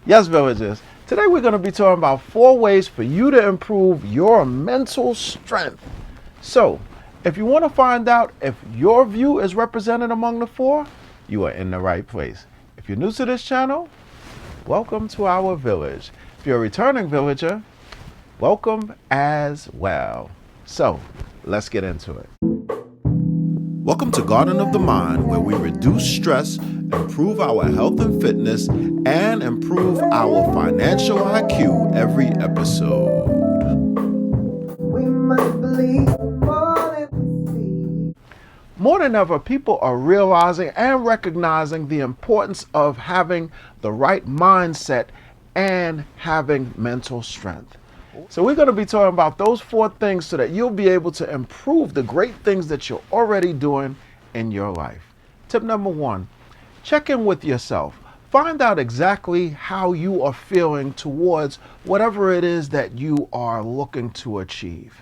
Yes, villagers. Today we're going to be talking about 4 ways for you to improve your mental strength. So, if you want to find out if your view is represented among the four, you are in the right place. If you're new to this channel, welcome to our village. If you're a returning villager, welcome as well. So, let's get into it. Welcome to Garden of the Mind, where we reduce stress, improve our health and fitness, and improve our financial IQ every episode. We must believe more than we see. More than ever, people are realizing and recognizing the importance of having the right mindset and having mental strength. So we're going to be talking about those 4 things so that you'll be able to improve the great things that you're already doing in your life. Tip number 1, check in with yourself. Find out exactly how you are feeling towards whatever it is that you are looking to achieve.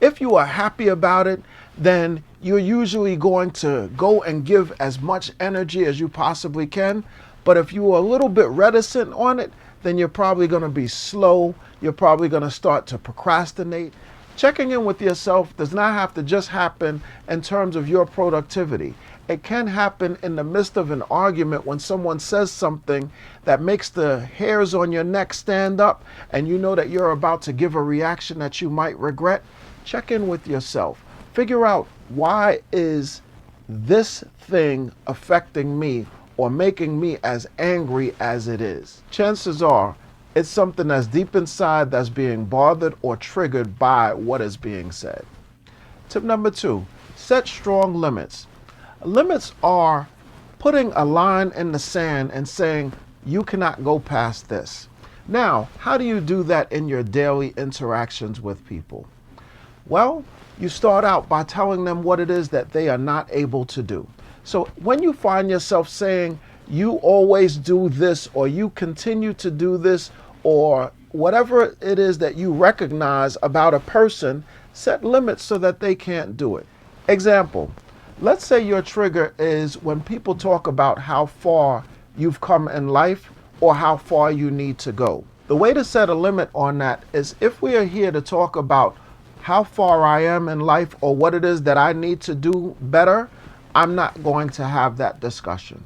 If you are happy about it, then you're usually going to go and give as much energy as you possibly can. But if you are a little bit reticent on it, then you're probably going to be slow. You're probably going to start to procrastinate. Checking in with yourself does not have to just happen in terms of your productivity. It can happen in the midst of an argument when someone says something that makes the hairs on your neck stand up and you know that you're about to give a reaction that you might regret. Check in with yourself. Figure out, why is this thing affecting me or making me as angry as it is? Chances are it's something that's deep inside that's being bothered or triggered by what is being said. Tip number 2, set strong limits. Limits are putting a line in the sand and saying, you cannot go past this. Now, how do you do that in your daily interactions with people? Well, you start out by telling them what it is that they are not able to do. So when you find yourself saying, you always do this, or you continue to do this, or whatever it is that you recognize about a person, set limits so that they can't do it. Example, let's say your trigger is when people talk about how far you've come in life or how far you need to go. The way to set a limit on that is, if we are here to talk about how far I am in life or what it is that I need to do better, I'm not going to have that discussion.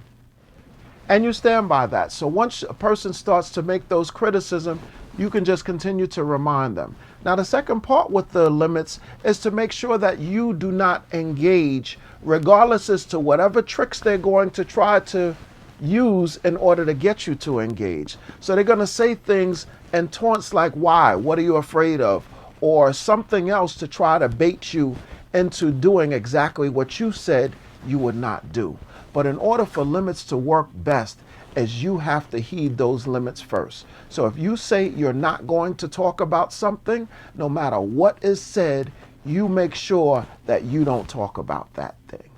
And you stand by that. So once a person starts to make those criticisms, you can just continue to remind them. Now, the second part with the limits is to make sure that you do not engage, regardless as to whatever tricks they're going to try to use in order to get you to engage. So they're going to say things and taunts like, why? What are you afraid of? Or something else to try to bait you into doing exactly what you said you would not do. But in order for limits to work best, is you have to heed those limits first. So if you say you're not going to talk about something, no matter what is said, you make sure that you don't talk about that thing.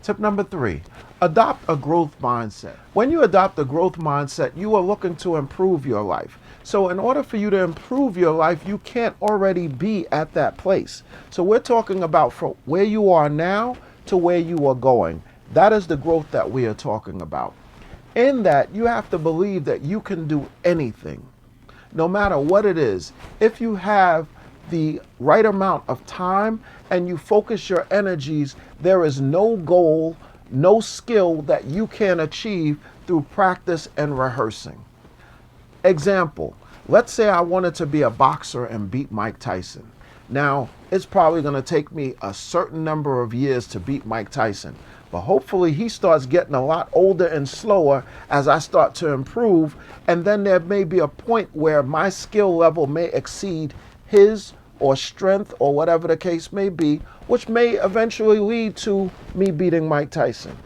Tip number 3, adopt a growth mindset. When you adopt a growth mindset, you are looking to improve your life. So in order for you to improve your life, you can't already be at that place. So we're talking about from where you are now to where you are going. That is the growth that we are talking about. In that, you have to believe that you can do anything, no matter what it is. If you have the right amount of time and you focus your energies, there is no goal, no skill that you can achieve through practice and rehearsing. Example, let's say I wanted to be a boxer and beat Mike Tyson. Now, it's probably going to take me a certain number of years to beat Mike Tyson, but hopefully he starts getting a lot older and slower as I start to improve, and then there may be a point where my skill level may exceed his or strength or whatever the case may be, which may eventually lead to me beating Mike Tyson.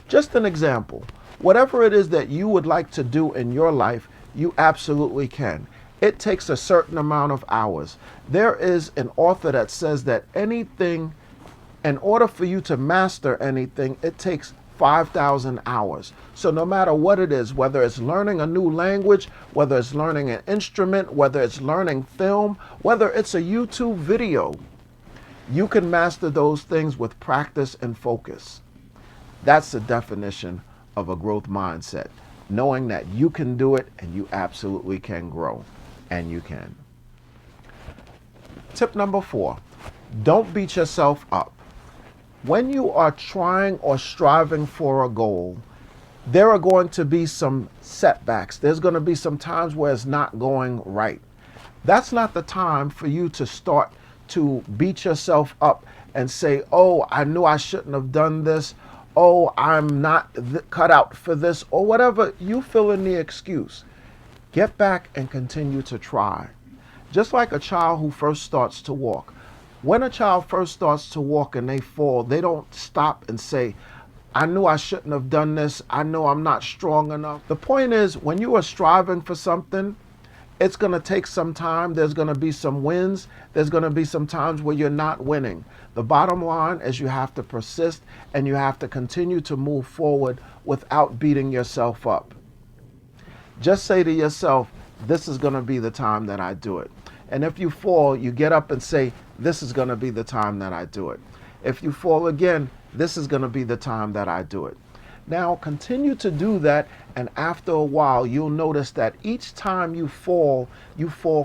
Just an example. Whatever it is that you would like to do in your life, you absolutely can. It takes a certain amount of hours. There is an author that says that anything, in order for you to master anything, it takes 5,000 hours. So no matter what it is, whether it's learning a new language, whether it's learning an instrument, whether it's learning film, whether it's a YouTube video, you can master those things with practice and focus. That's the definition of a growth mindset. knowing that you can do it and you absolutely can grow, and you can. Tip number 4, don't beat yourself up. When you are trying or striving for a goal, there are going to be some setbacks. There's going to be some times where it's not going right. That's not the time for you to start to beat yourself up and say, oh, I knew I shouldn't have done this. Oh, I'm not cut out for this, or whatever you fill in the excuse. Get back and continue to try. Just like a child who first starts to walk. When a child first starts to walk and they fall, they don't stop and say, I knew I shouldn't have done this. I know I'm not strong enough. The point is, when you are striving for something, it's going to take some time. There's going to be some wins. There's going to be some times where you're not winning. The bottom line is you have to persist and you have to continue to move forward without beating yourself up. Just say to yourself, this is going to be the time that I do it. And if you fall, you get up and say, this is going to be the time that I do it. If you fall again, this is going to be the time that I do it. Now continue to do that, and after a while you'll notice that each time you fall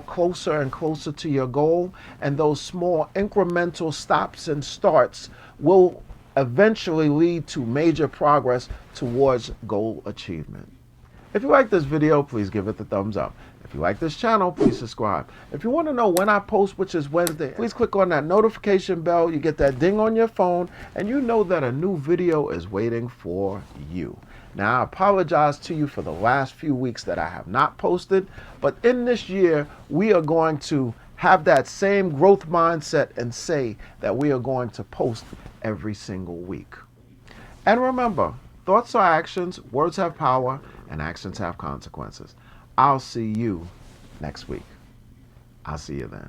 closer and closer to your goal, and those small incremental stops and starts will eventually lead to major progress towards goal achievement. If you like this video, please give it the thumbs up. If you like this channel, please subscribe. If you want to know when I post, which is Wednesday, please click on that notification bell. You get that ding on your phone, and you know that a new video is waiting for you. Now, I apologize to you for the last few weeks that I have not posted, but in this year, we are going to have that same growth mindset and say that we are going to post every single week. And remember, thoughts are actions, words have power, and actions have consequences. I'll see you next week. I'll see you then.